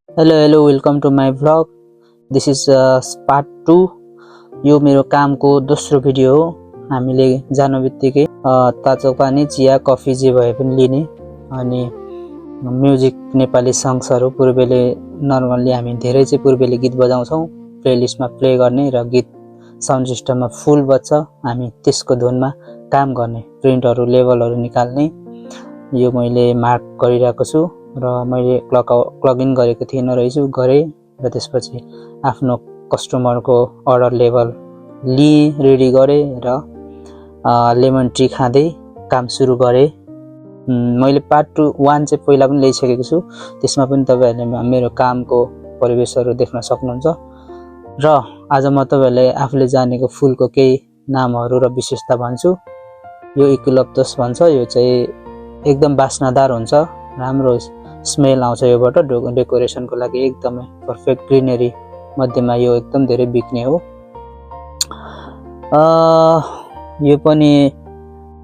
Hello welcome to my vlog. This is part 2। यो मेरो कामको दोस्रो भिडियो हो। हामीले जानु बित्तिकै तातो पानी चिया कफी जे भए पनि लिने अनि म्युजिक नेपाली सङ्ग्सहरू पूर्वेली नर्मल्ली हामी धेरै चाहिँ पूर्वेली गीत बजाउँछौँ, प्लेलिस्टमा प्ले गर्ने र गीत साउन्ड सिस्टममा फुल बज्छ, हामी त्यसको धुनमा काम गर्ने, प्रिन्टहरू लेभलहरू निकाल्ने। यो मैले मार्क गरिरहेको छु र मैले क्लग इन गरेको थिएन रहेछु, गरेँ र त्यसपछि आफ्नो कस्टमरको अर्डर लेभल लिएँ, रेडी गरेँ र लेमन टी खाँदै काम सुरु गरेँ। मैले पार्ट 1 चाहिँ पहिला पनि ल्याइसकेको छु, त्यसमा पनि तपाईँहरूले मेरो कामको परिवेशहरू देख्न सक्नुहुन्छ। र आज म तपाईँहरूलाई आफूले जानेको फुलको केही नामहरू र विशेषता भन्छु। यो इक्युलप्टस भन्छ, यो चाहिँ एकदम बास्नादार हुन्छ, राम्रो स्मेल आउँछ योबाट, डेकोरेसनको लागि एकदमै पर्फेक्ट, ग्रिनरी मध्येमा यो एकदम धेरै बिक्ने हो। यो पनि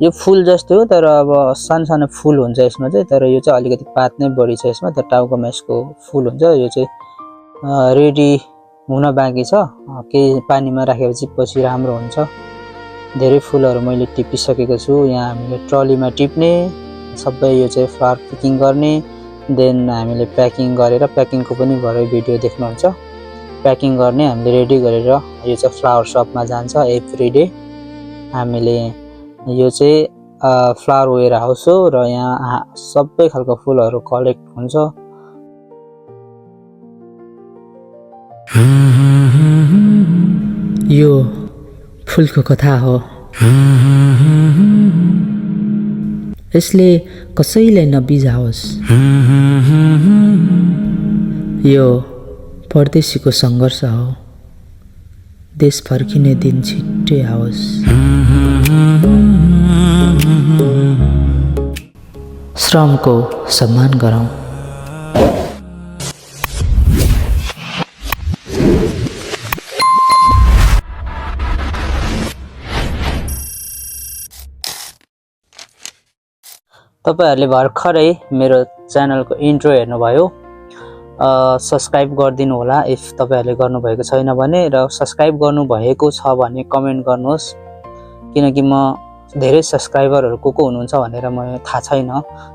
यो फुल जस्तै हो, तर अब सानो सानो फुल हुन्छ यसमा चाहिँ, तर यो चाहिँ अलिकति पात नै बढी छ यसमा, तर टाउकोमा यसको फुल हुन्छ। यो चाहिँ रेडी हुन बाँकी छ, केही पानीमा राखेपछि पछि राम्रो हुन्छ। धेरै फुलहरू मैले टिपिसकेको छु। यहाँ हामीले ट्रलीमा टिप्ने सबै, यो चाहिँ फ्लावर पिकिङ गर्ने, देन हामीले प्याकिङ गरेर, प्याकिङको पनि भरे भिडियो देख्नुहुन्छ। प्याकिङ गर्ने हामीले रेडी गरेर यो चाहिँ फ्लावर सपमा जान्छ एभ्री डे। हामीले यो चाहिँ फ्लावर वेयर हाउस हो र यहाँ सबै खालको फुलहरू कलेक्ट हुन्छ। यो फुलको कथा हो। यसले कसैलाई नबिजाओस्। यो परदेशीको सङ्घर्ष हो, देश फर्किने दिन छिट्टै आओस्। श्रमको सम्मान गरौँ। तपाईहरूले भर्खरै मेरो च्यानलको इन्ट्रो हेर्नुभयो, सब्सक्राइब गरिदिनु होला इफ तपाईँहरूले गर्नुभएको छैन भने, र सब्सक्राइब गर्नुभएको छ भने कमेन्ट गर्नुहोस्, किनकि म धेरै सब्सक्राइबरहरू को हुनुहुन्छ भनेर मलाई थाहा छैन,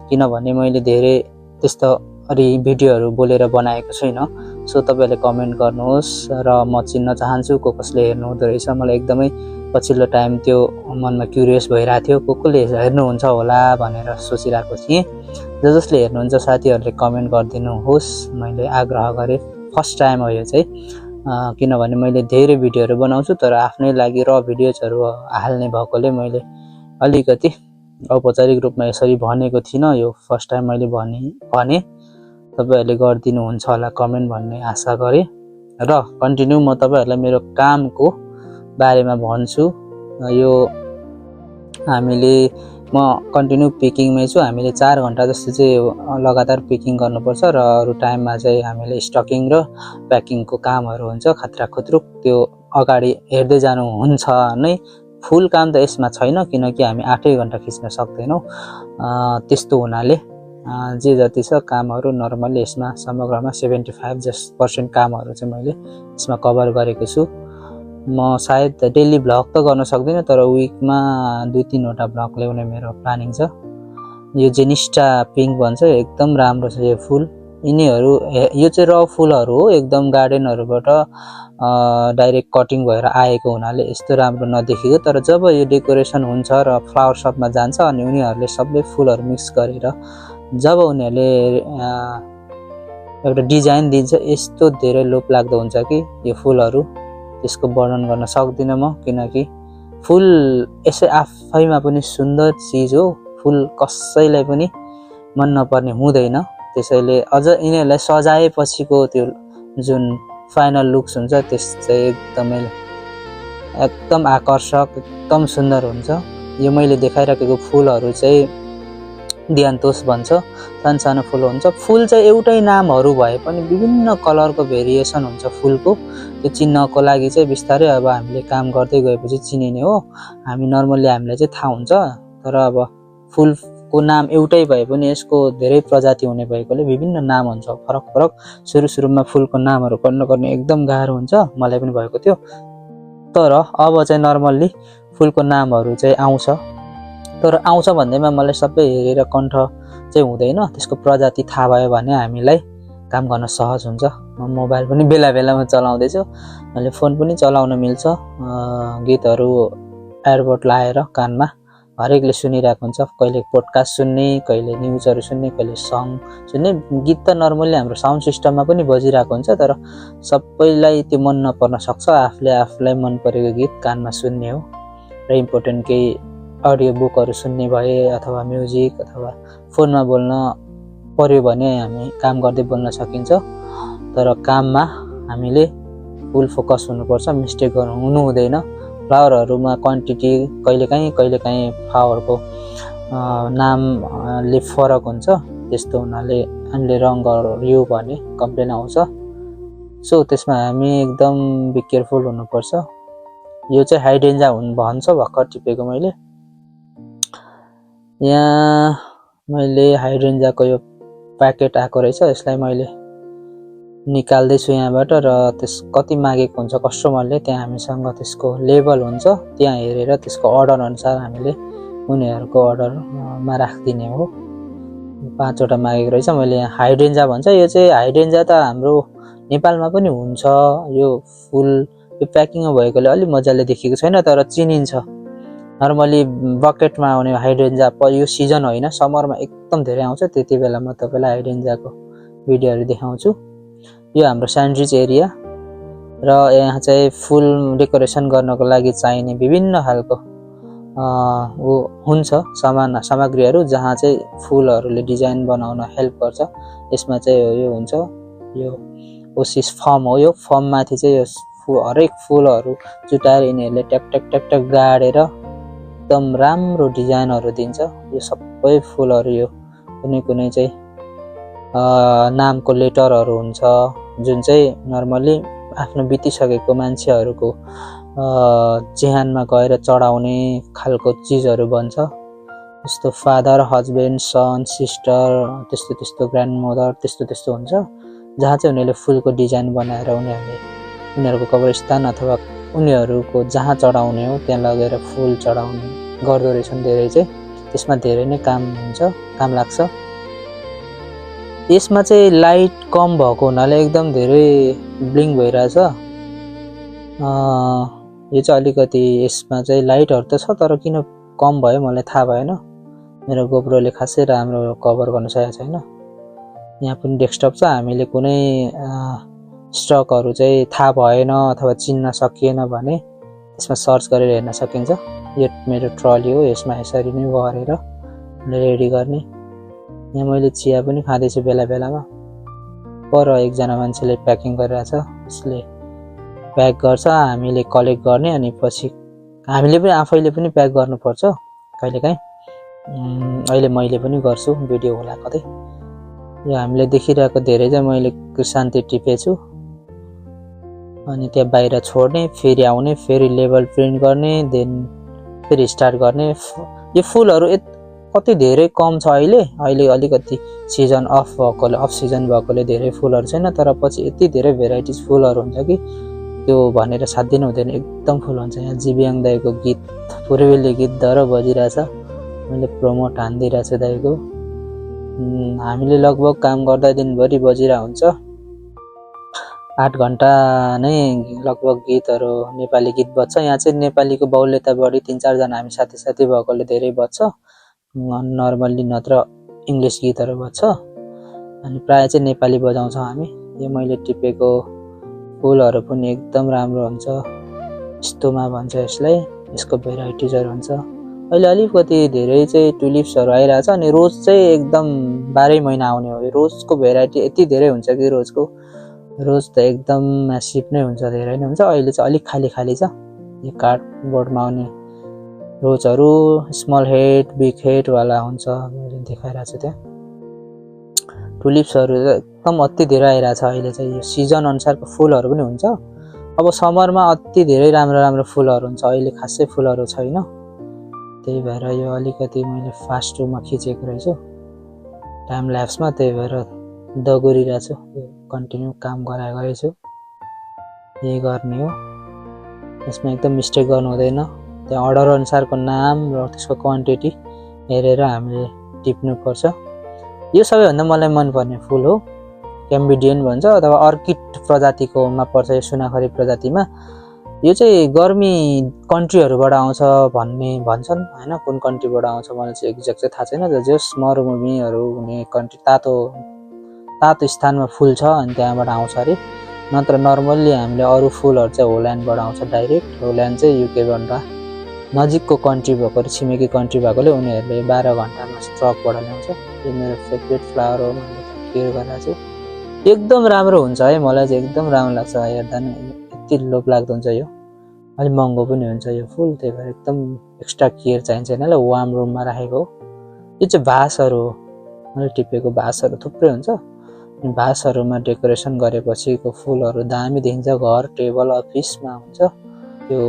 किनभने मैले धेरै त्यस्तो भिडियोहरू बोलेर बनाएको छैन। सो तपाईँहरूले कमेन्ट गर्नुहोस् र म चिन्न चाहन्छु कसले हेर्नु हुँदो रहेछ। मलाई एकदमै पछिल्लो टाइम त्यो मनमा क्युरियस भइरहेको थियो, कसले हेर्नुहुन्छ होला भनेर सोचिरहेको थिएँ। जसले हेर्नुहुन्छ साथीहरूले कमेन्ट गरिदिनुहोस्, मैले आग्रह गरेँ। फर्स्ट टाइम हो यो चाहिँ, किनभने मैले धेरै भिडियोहरू बनाउँछु तर आफ्नै लागि र भिडियोजहरू हाल्ने भएकोले मैले अलिकति औपचारिक रूपमा यसरी भनेको थिइनँ। यो फर्स्ट टाइम मैले भने तपाईँहरूले गरिदिनुहुन्छ होला कमेन्ट भन्ने आशा गरेँ। र कन्टिन्यू म तपाईँहरूलाई मेरो कामको बारेमा भन्छु। यो म कन्टिन्यू पिकिङमै छु। हामीले 4 घन्टा जस्तो चाहिँ लगातार पिकिङ गर्नुपर्छ र अरू टाइममा चाहिँ हामीले स्टकिङ र प्याकिङको कामहरू हुन्छ खतरा खुत्रुक। त्यो अगाडि हेर्दै जानुहुन्छ नै। फुल काम त यसमा छैन, किनकि हामी 8 घन्टा खिच्न सक्दैनौँ। त्यस्तो हुनाले जे जति छ कामहरू नर्मल्ली यसमा समग्रमा 75% कामहरू चाहिँ मैले यसमा कभर गरेको छु। म सायद डेली भ्लग त गर्न सक्दिनँ, तर विकमा 2-3 वटा भ्लग ल्याउने मेरो प्लानिङ छ। यो जेनिस्टा पिङ्क भन्छ, एकदम राम्रो छ यो फुल। यिनीहरू यो चाहिँ र फुलहरू हो, एकदम गार्डनहरूबाट डाइरेक्ट कटिङ भएर आएको हुनाले यस्तो राम्रो नदेखिएको, तर जब यो डेकोरेसन हुन्छ र फ्लावर सपमा जान्छ अनि उनीहरूले सबै फुलहरू मिक्स गरेर जब उनीहरूले एउटा डिजाइन दिन्छ, यस्तो धेरै लोभ लाग्दो हुन्छ कि यो फुलहरू त्यसको वर्णन गर्न सक्दिनँ म, किनकि फुल यसै आफैमा पनि सुन्दर चिज हो। फुल कसैलाई पनि मन नपर्ने हुँदैन, त्यसैले अझ यिनीहरूलाई सजाएपछिको त्यो जुन फाइनल लुक्स हुन्छ त्यस चाहिँ एकदम आकर्षक, एकदम सुन्दर हुन्छ। यो मैले देखाइराखेको फुलहरू चाहिँ दियान्तोस भन्छ, सानो सानो फुल हुन्छ। फुल चाहिँ एउटै नामहरू भए पनि विभिन्न कलरको भेरिएसन हुन्छ फुलको। त्यो चिन्नको लागि चाहिँ बिस्तारै अब हामीले काम गर्दै गएपछि चिनिने हो। हामी नर्मल्ली हामीलाई चाहिँ थाहा हुन्छ, तर अब फुलको फुलको नाम एउटै भए पनि यसको धेरै प्रजाति हुने भएकोले विभिन्न नाम हुन्छ फरक फरक। सुरुमा फुलको नामहरू पढ्न एकदम गाह्रो हुन्छ, मलाई पनि भएको थियो। तर अब चाहिँ नर्मल्ली फुलको नामहरू चाहिँ आउँछ। तर आउँछ भन्दैमा मलाई सबै हेरेर कण्ठ चाहिँ हुँदैन, त्यसको प्रजाति थाहा भयो भने हामीलाई काम गर्न सहज हुन्छ। म मोबाइल पनि बेला बेलामा चलाउँदैछु, मैले फोन पनि चलाउन मिल्छ। गीतहरू एयरबड लाएर कानमा हरेकले सुनिरहेको हुन्छ, कहिले पोडकास्ट सुन्ने, कहिले न्युजहरू सुन्ने, कहिले सङ सुन्ने। गीत त नर्मल्ली हाम्रो साउन्ड सिस्टममा पनि बजिरहेको हुन्छ, तर सबैलाई त्यो मन नपर्न सक्छ। आफूलाई मन परेको गीत कानमा सुन्ने हो। र इम्पोर्टेन्ट केही अडियो बुकहरू सुन्ने भए अथवा म्युजिक अथवा फोनमा बोल्न पर्यो भने हामी काम गर्दै बोल्न सकिन्छ। तर काममा हामीले फुल फोकस हुनुपर्छ, मिस्टेक हुनु हुँदैन। फ्लावरहरूमा क्वान्टिटी कहिलेकाहीँ फ्लावरको नामले फरक हुन्छ, त्यस्तो हुनाले हामीले रङ गर्यो भने कम्प्लेन आउँछ। सो त्यसमा हामी एकदम बी केयरफुल हुनुपर्छ। यो चाहिँ हाइड्रेन्जा भन्छ, भर्खर टिपेको मैले। यहाँ मैले हाइड्रेन्जाको यो प्याकेट आएको रहेछ, यसलाई मैले निकाल्दैछु यहाँबाट। र त्यस कति मागेको हुन्छ कस्टमरले, त्यहाँ हामीसँग त्यसको लेबल हुन्छ, त्यहाँ हेरेर त्यसको अर्डर अनुसार हामीले उनीहरूको अर्डरमा राखिदिने हो। 5 वटा मागेको रहेछ मैले। यहाँ हाइड्रेन्जा भन्छ, यो चाहिँ हाइड्रेन्जा त हाम्रो नेपालमा पनि हुन्छ। यो फुल यो प्याकिङमा भएकोले अलिक मजाले देखेको छैन, तर चिनिन्छ। नर्मली बकेटमा आउने हाइड्रेन्जा यो सिजन होइन, समरमा एकदम धेरै आउँछ, त्यति बेला म तपाईँलाई हाइड्रेन्जाको भिडियोहरू देखाउँछु। यो हाम्रो स्यान्डविच एरिया, र यहाँ चाहिँ फुल डेकोरेसन गर्नको लागि चाहिने विभिन्न खालको हुन्छ सामग्रीहरू, जहाँ चाहिँ फुलहरूले डिजाइन बनाउन हेल्प गर्छ। यसमा चाहिँ यो हुन्छ, यो ओसिस फर्म हो। यो फर्ममाथि चाहिँ यो हरेक फुलहरू जुटाएर यिनीहरूले ट्याक गाडेर एकदम राम्रो डिजाइनहरू दिन्छ। यो सबै फुलहरू यो कुनै चाहिँ नामको लेटरहरू हुन्छ, जुन चाहिँ नर्मली आफ्नो बितिसकेको मान्छेहरूको जेहानमा गएर चढाउने खालको चिजहरू बन्छ। जस्तो फादर, हस्बेन्ड, सन, सिस्टर, त्यस्तो ग्रान्ड मदर, त्यस्तो हुन्छ, जहाँ चाहिँ उनीहरूले फुलको डिजाइन बनाएर उनीहरूको कब्रस्थान अथवा उनीहरूको जहाँ चढाउने हो त्यहाँ लगेर फुल चढाउने गर्दो रहेछन्। धेरै चाहिँ त्यसमा धेरै नै काम लाग्छ। यसमा चाहिँ लाइट कम भएको हुनाले एकदम धेरै ब्लिङ भइरहेछ। यो चाहिँ अलिकति यसमा चाहिँ लाइटहरू त छ, तर किन कम भयो मलाई थाहा भएन। मेरो गोप्रोले खासै राम्रो कभर गर्न सकेको छैन। यहाँ पनि डेस्कटप छ, हामीले कुनै स्टकहरू चाहिँ थाहा भएन अथवा चिन्न सकिएन भने यसमा सर्च गरेर हेर्न सकिन्छ। यो मेरो ट्रली हो, यसमा यसरी नै गरेर रेडी गर्ने। यहाँ मैले चिया पनि खाँदैछु बेला बेलामा। पर एकजना मान्छेले प्याकिङ गरिरहेछ, उसले प्याक गर्छ, हामीले कलेक्ट गर्ने, अनि पछि हामीले पनि आफैले पनि प्याक गर्नुपर्छ कहिलेकाहीँ। अहिले मैले पनि गर्छु, भिडियो होला कतै। यो हामीले देखिरहेको धेरै चाहिँ मैले शान्ति टिपेछु, अनि त्यहाँ बाहिर छोड्ने, फेरि आउने, फेरि लेबल प्रिन्ट गर्ने, देन फेरि स्टार्ट गर्ने। यो फुलहरू कति धेरै कम छ अहिले अलिकति सिजन अफ सिजन भएकोले धेरै फुलहरू छैन, तर पछि यति धेरै भेराइटिज फुलहरू हुन्छ कि त्यो भनेर साध्य नै हुँदैन, एकदम फुल हुन्छ। यहाँ जिबियाङ दाईको गीत, पूर्वेली गीत दर बजिरहेछ, मैले प्रोमोट हानिदिइरहेको छु दाईको। हामीले लगभग काम गर्दा दिनभरि बजिरहेको हुन्छ, 8 घन्टा नै लगभग गीतहरू नेपाली गीत बज्छ। यहाँ चाहिँ नेपालीको बाहुल्यता बढी, 3-4 जना हामी साथी भएकोले धेरै बज्छ, नर्मल्ली नत्र इङ्ग्लिस गीतहरू बज्छ, अनि प्रायः चाहिँ नेपाली बजाउँछौँ हामी। यो मैले टिपेको फुलहरू पनि एकदम राम्रो हुन्छ, यस्तोमा भन्छ यसलाई, यसको भेराइटिजहरू हुन्छ। अहिले अलिकति धेरै चाहिँ टुलिप्सहरू आइरहेछ, अनि रोज चाहिँ एकदम 12 महिना आउने हो। यो रोजको भेराइटी यति धेरै हुन्छ कि रोज त एकदम म्यासिभ नै हुन्छ, धेरै नै हुन्छ। अहिले चाहिँ अलिक खाली छ। यो कार्डबोर्डमा आउने रोजहरू स्मल हेड, बिग हेडवाला हुन्छ, मैले देखाइरहेको छु। त्यहाँ टुलिप्सहरू एकदम अति धेरै आइरहेछ अहिले चाहिँ। यो सिजन अनुसारको फुलहरू पनि हुन्छ। अब समरमा अति धेरै राम्रो फुलहरू हुन्छ, अहिले खासै फुलहरू छैन, त्यही भएर यो अलिकति मैले फास्ट रूपमा खिचेको रहेछु टाइम ल्याप्समा, त्यही भएर दगुरिरहेको छु। कन्टिन्यू काम गराएको छु, यही गर्ने हो। यसमा एकदम मिस्टेक गर्नु हुँदैन। त्यहाँ अर्डर अनुसारको नाम र त्यसको क्वान्टिटी हेरेर हामीले टिप्नुपर्छ। यो सबैभन्दा मलाई मनपर्ने फुल हो, क्याम्बिडियन भन्छ अथवा अर्किड प्रजातिकोमा पर्छ यो सुनाखरी प्रजातिमा। यो चाहिँ गर्मी कन्ट्रीहरूबाट आउँछ भन्छन् होइन, कुन कन्ट्रीबाट आउँछ मलाई चाहिँ एक्ज्याक्ट चाहिँ थाहा छैन। जस मरुभूमिहरू हुने कन्ट्री तातो स्थानमा फुल छ अनि त्यहाँबाट आउँछ अरे। नत्र नर्मल्ली हामीले अरू फुलहरू चाहिँ होल्यान्डबाट आउँछ डाइरेक्ट। होल्यान्ड चाहिँ युकेभन्दा नजिकको कन्ट्री भएको, छिमेकी कन्ट्री भएकोले उनीहरूले 12 घन्टामा ट्रकबाट ल्याउँछ। यो मेरो फेभरेट फ्लावर हो, मैले केयर गरेर चाहिँ एकदम राम्रो हुन्छ है। मलाई चाहिँ एकदम राम्रो लाग्छ, हेर्दा नि यति लोभ लाग्दो हुन्छ। यो अलिक महँगो पनि हुन्छ यो फुल, त्यही भएर एकदम एक्स्ट्रा केयर चाहिन्छ यिनीहरूलाई। वार्म रुममा राखेको हो। यो चाहिँ भासहरू हो, मैले टिपेको भासहरू थुप्रै हुन्छ। भासहरूमा डेकोरेसन गरेपछिको फुलहरू दामी देखिन्छ, घर टेबल अफिसमा हुन्छ। त्यो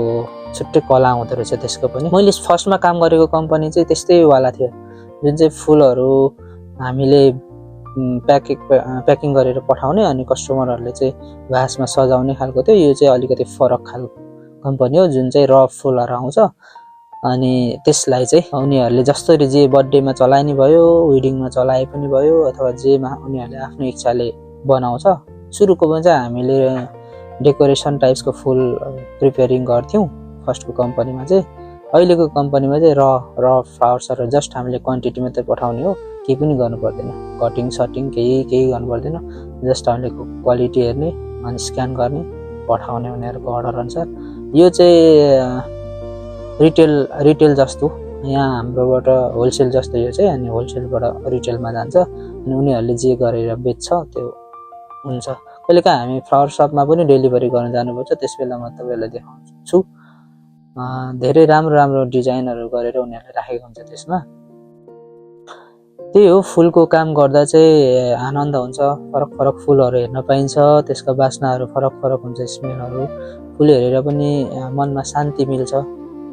छुट्टै कला हुँदो रहेछ त्यसको पनि। मैले फर्स्टमा काम गरेको कम्पनी चाहिँ त्यस्तै वाला थियो, जुन चाहिँ फुलहरू हामीले प्याकिङ गरेर पठाउने अनि कस्टमरहरूले चाहिँ भासमा सजाउने खालको थियो। यो चाहिँ अलिकति फरक खालको कम्पनी हो, जुन चाहिँ र फुलहरू आउँछ अनि त्यसलाई चाहिँ उनीहरूले जसरी जे बर्थडेमा चलाए नि भयो, वेडिङमा चलाए पनि भयो, अथवा जेमा उनीहरूले आफ्नो इच्छाले बनाउँछ। सुरुकोमा चाहिँ हामीले डेकोरेसन टाइप्सको फुल प्रिपेयरिङ गर्थ्यौँ फर्स्टको कम्पनीमा चाहिँ। अहिलेको कम्पनीमा चाहिँ र फ्लावर्सहरू जस्ट हामीले क्वान्टिटी मात्रै पठाउने हो, केही पनि गर्नु पर्दैन, कटिङ सटिङ केही गर्नु पर्दैन। जस्ट हामीले क्वालिटी हेर्ने अनि स्क्यान गर्ने, पठाउने उनीहरूको अर्डर अनुसार। यो चाहिँ रिटेल जस्तो, यहाँ हाम्रोबाट होलसेल जस्तो यो चाहिँ, अनि होलसेलबाट रिटेलमा जान्छ अनि उनीहरूले जे गरेर बेच्छ त्यो हुन्छ। कहिलेकाहीँ हामी फ्लावर सपमा पनि डेलिभरी गर्न जानुपर्छ, त्यस बेला म तपाईँहरूलाई देखाउँछु। धेरै राम्रो डिजाइनहरू गरेर उनीहरूले राखेको हुन्छ त्यसमा। त्यही हो, फुलको काम गर्दा चाहिँ आनन्द हुन्छ। फरक फुलहरू हेर्न पाइन्छ, त्यसका बास्नाहरू फरक हुन्छ, स्मेलहरू। फुल हेरेर पनि मनमा शान्ति मिल्छ,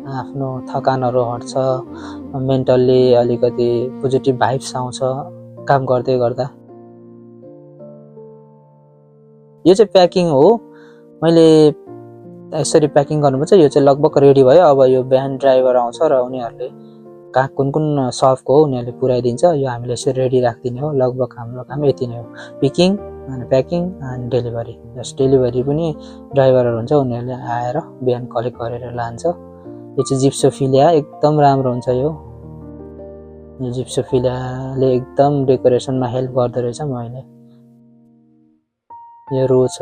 आफ्नो थकानहरू हट्छ, मेन्टल्ली अलिकति पोजिटिभ भाइब्स आउँछ काम गर्दै गर्दा। यो चाहिँ प्याकिङ हो, मैले यसरी प्याकिङ गर्नुपर्छ। यो चाहिँ लगभग रेडी भयो। अब यो बिहान ड्राइभर आउँछ र उनीहरूले कहाँ कुन सपको हो उनीहरूले पुऱ्याइदिन्छ। यो हामीले यसरी रेडी राखिदिने हो। लगभग हाम्रो काम यति नै हो, पिकिङ अनि प्याकिङ अनि डेलिभरी। जस्ट डेलिभरी पनि ड्राइभरहरू हुन्छ, उनीहरूले आएर बिहान कलेक्ट गरेर लान्छ। यो चाहिँ जिप्सोफिलिया, एकदम राम्रो हुन्छ यो जिप्सोफिलियाले एकदम डेकोरेसनमा हेल्प गर्दो रहेछ। मैले यो रोज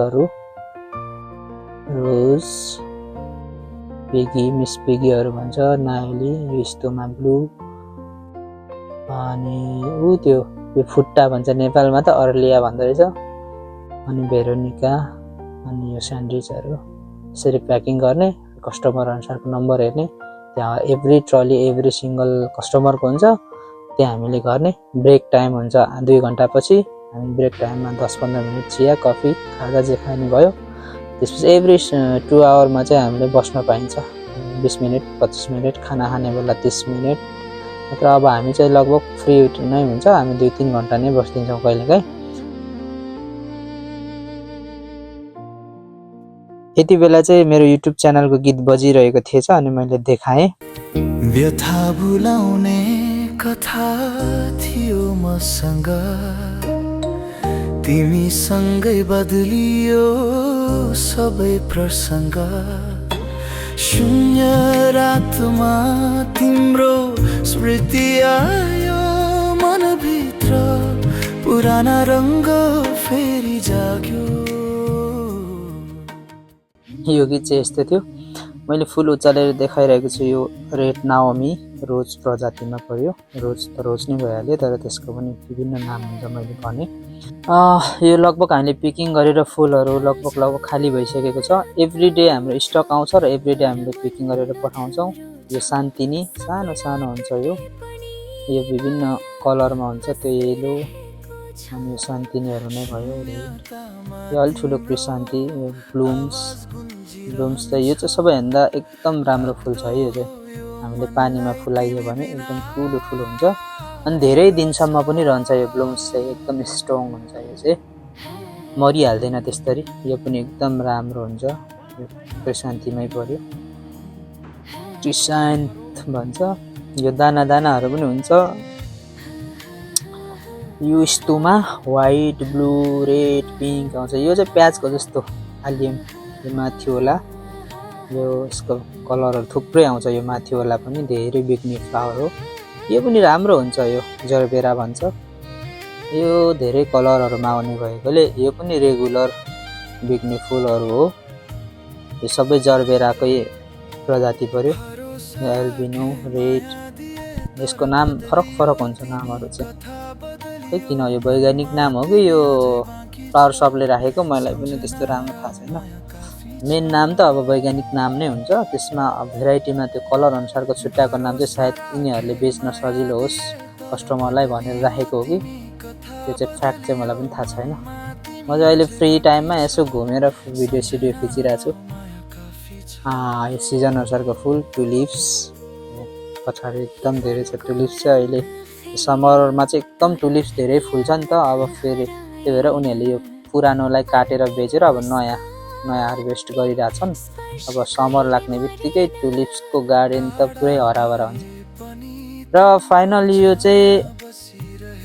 पिगी, मिस पिगीहरू भन्छ, नायली, स्टोमा ब्लू, अनि यो फुट्टा भन्छ नेपालमा त, अर्लिया भन्दो रहेछ, अनि भेरोनिका, अनि यो स्यान्डविचहरू। यसरी प्याकिङ गर्ने, कस्टमर अनुसारको नम्बर हेर्ने, त्यहाँ एभ्री ट्रली एभ्री सिङ्गल कस्टमरको हुन्छ, त्यहाँ हामीले गर्ने। ब्रेक टाइम हुन्छ 2 घन्टापछि, हामी ब्रेक टाइममा 10-15 मिनट चिया कफी खाजा जे खाने भयो। त्यसपछि एभ्री 2 आवरमा चाहिँ हामीले बस्न पाइन्छ, 20 मिनट 25 मिनट, खाना खाने बेला 30 मिनट। तर अब हामी चाहिँ लगभग फ्री नै हुन्छ, हामी 2-3 घन्टा नै बसिदिन्छौँ कहिलेकाहीँ। यति बेला चाहिँ मेरो युट्युब च्यानलको गीत बजिरहेको थिएछ अनि मैले देखाएँ। व्यथा भुलाउने कथा थियो मसँग, तिमीसँगै बदलियो सबै प्रसङ्ग। शून्य रातमा तिम्रो स्मृति आयो मनभित्र, पुराना रङ्ग फेरि जाग्यो। यो गीत चाहिँ यस्तो थियो। मैले फुल उचालेर देखाइरहेको छु। यो रेड नाओमी रोज प्रजातिमा पर्यो। रोज त रोज नै भइहाल्यो, तर त्यसको पनि विभिन्न नाम हुन्छ मैले भने। यो लगभग हामीले पिकिङ गरेर फुलहरू लगभग खाली भइसकेको छ। एभ्री डे हाम्रो स्टक आउँछ र एभ्री डे हामीले पिकिङ गरेर पठाउँछौँ। यो सान्तिनी सानो हुन्छ, यो विभिन्न कलरमा हुन्छ, त्यो येलो, अनि यो सान्तिनीहरू नै भयो। यो अलिक ठुलो क्रिसान्ती, ब्लुम्स चाहिँ यो चाहिँ सबैभन्दा एकदम राम्रो फुल छ है। यो चाहिँ हामीले पानीमा फुलाइयो भने एकदम ठुलो ठुलो हुन्छ अनि धेरै दिनसम्म पनि रहन्छ। यो ब्लुम्स चाहिँ एकदम स्ट्रङ हुन्छ। यो चाहिँ मरिहाल्दैन त्यसरी। यो पनि एकदम राम्रो हुन्छ। यो प्रशान्तिमै पर्यो, क्रिसान्थ भन्छ। यो दाना दानाहरू पनि हुन्छ। यो यस्तोमा व्हाइट, ब्लू, रेड, पिङ्क आउँछ। यो चाहिँ प्याजको जस्तो आलियम यो माथि होला। यो यसको कलरहरू थुप्रै आउँछ। यो माथि होला पनि धेरै बिग्ने फ्लावर हो। यो पनि राम्रो हुन्छ। यो जरबेरा भन्छ। यो धेरै कलरहरूमा आउने भएकोले यो पनि रेगुलर बिग्ने फुलहरू हो। यो सबै जरबेराकै प्रजाति पर्यो। यो एल्बिनो, रेड, यसको नाम फरक फरक हुन्छ नामहरू चाहिँ। खै किन यो वैज्ञानिक नाम हो कि यो फ्लावर सपले राखेको मलाई पनि त्यस्तो राम्रो थाहा छैन। मेन नाम त अब वैज्ञानिक नाम नै हुन्छ। त्यसमा भेराइटीमा त्यो कलर अनुसारको छुट्याएको नाम चाहिँ सायद यिनीहरूले बेच्न सजिलो होस् कस्टमरलाई भनेर राखेको हो कि त्यो चाहिँ फ्याक्ट चाहिँ मलाई पनि थाहा छैन। म चाहिँ अहिले फ्री टाइममा यसो घुमेर भिडियो सिडियो खिचिरहेको छु। यो सिजन अनुसारको फुल टुलिप्स पछाडि एकदम धेरै छ। टुलिप्स चाहिँ अहिले समरमा चाहिँ एकदम टुलिप्स धेरै फुल्छ नि त। अब फेरि त्यही भएर उनीहरूले यो पुरानोलाई काटेर बेचेर अब नयाँ हार्भेस्ट गरिरहेछन्। अब समर लाग्ने बित्तिकै टुलिप्सको गार्डन त पुरै हराभरा हुन्छ। र फाइनली यो चाहिँ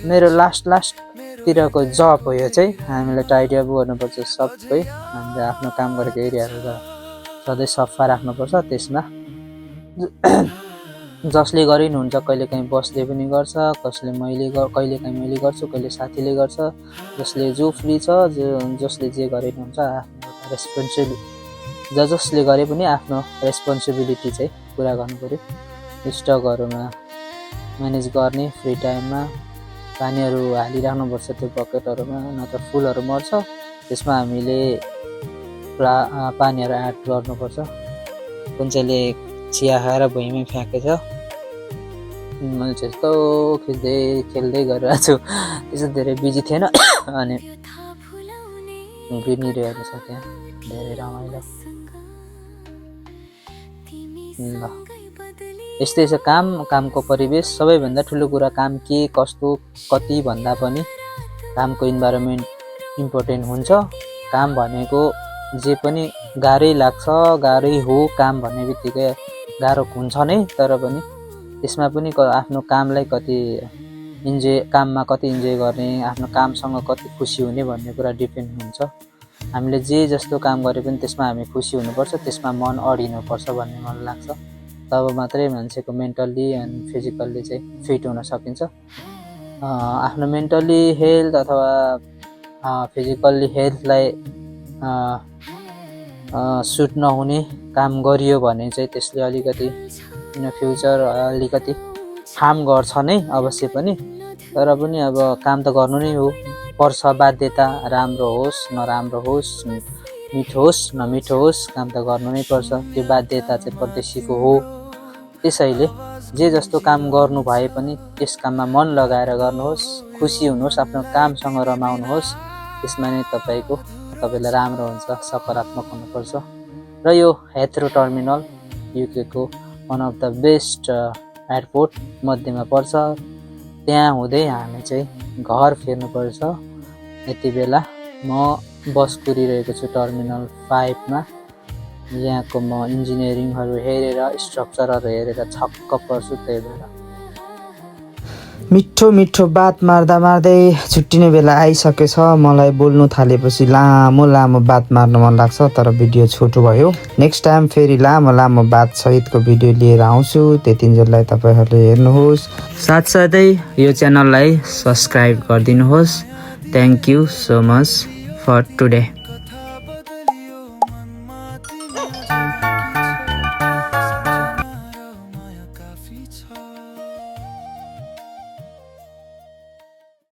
मेरो लास्टतिरको जब हो। यो चाहिँ हामीलाई टाइडी अप गर्नुपर्छ सबै। हामीले आफ्नो काम गरेको एरियाहरू सधैँ सफा राख्नुपर्छ। त्यसमा जसले गरिनुहुन्छ कहिलेकाहीँ बसले पनि गर्छ, कहिलेकाहीँ मैले गर्छु, कहिले साथीले गर्छ। जसले जो फ्री छ जसले जे गरिनुहुन्छ आफ्नो रेस्पोन्सिबिलिटी जसले गरे पनि आफ्नो रेस्पोन्सिबिलिटी चाहिँ पुरा गर्नु पऱ्यो। स्टकहरूमा म्यानेज गर्ने फ्री टाइममा पानीहरू हालिराख्नुपर्छ त्यो बकेटहरूमा, नत्र फुलहरू मर्छ। त्यसमा हामीले पानीहरू एड गर्नुपर्छ। कुन चाहिँले चिया खाएर भुइँमै फ्याँकेछ। मैले चाहिँ यस्तो खेल्दै गरिरहेको छु। त्यस्तो धेरै बिजी थिएन अनि ग्रिनरी हेर्नु छ त्यहाँ धेरै रमाइलो। ल यस्तै छ कामको परिवेश। सबैभन्दा ठुलो कुरा काम के कस्तो कति भन्दा पनि कामको इन्भाइरोमेन्ट इम्पोर्टेन्ट हुन्छ। काम भनेको जे पनि गाह्रै लाग्छ, गाह्रै हो काम भन्ने बित्तिकै गाह्रो हुन्छ नै। तर पनि त्यसमा पनि आफ्नो कामलाई काममा कति इन्जोय गर्ने, आफ्नो कामसँग कति खुसी हुने भन्ने कुरा डिपेन्ड हुन्छ। हामीले जे जस्तो काम गरे पनि त्यसमा हामी खुसी हुनुपर्छ, त्यसमा मन अडिनुपर्छ भन्ने मलाई लाग्छ। तब मात्रै मान्छेको मेन्टल्ली एन्ड फिजिकल्ली चाहिँ फिट हुन सकिन्छ। आफ्नो मेन्टल्ली हेल्थ अथवा फिजिकल्ली हेल्थलाई सुट नहुने काम गरियो भने चाहिँ त्यसले अलिकति इन फ्युचर अलिकति हार्म गर्छ नै अवश्य पनि। तर पनि अब काम त गर्नु नै हो पर्छ। बाध्यता राम्रो होस् नराम्रो होस्, मिठो होस् नमिठो होस्, काम त गर्नु नै पर्छ। त्यो बाध्यता चाहिँ परदेशीको हो। त्यसैले जे जस्तो काम गर्नु भए पनि त्यस काममा मन लगाएर गर्नुहोस्, खुसी हुनुहोस्, आफ्नो कामसँग रमाउनुहोस्। त्यसमा नै तपाईँलाई राम्रो हुन्छ, सकारात्मक हुनुपर्छ। र यो हेथ्रो टर्मिनल युकेको one of the best airport मध्येमा पर्छ। त्यहाँ हुँदै हामी चाहिँ घर फेर्नुपर्छ। यति बेला म बस कुरिरहेको छु टर्मिनल 5 मा। यहाँको म इन्जिनियरिङहरू हेरेर स्ट्रक्चरहरू हेरेर छक्क पर्छु। त्यही भएर मिठो बात मार्दै छुट्टिने बेला आइसकेछ। मलाई बोल्नु थालेपछि लामो बात मार्न मन लाग्छ, तर भिडियो छोटो भयो। नेक्स्ट टाइम फेरि लामो बात सहितको भिडियो लिएर आउँछु। त्यतिन्जेललाई तपाईँहरूले हेर्नुहोस्, साथसाथै यो च्यानललाई सब्सक्राइब गरिदिनुहोस्। Thank you so much for today.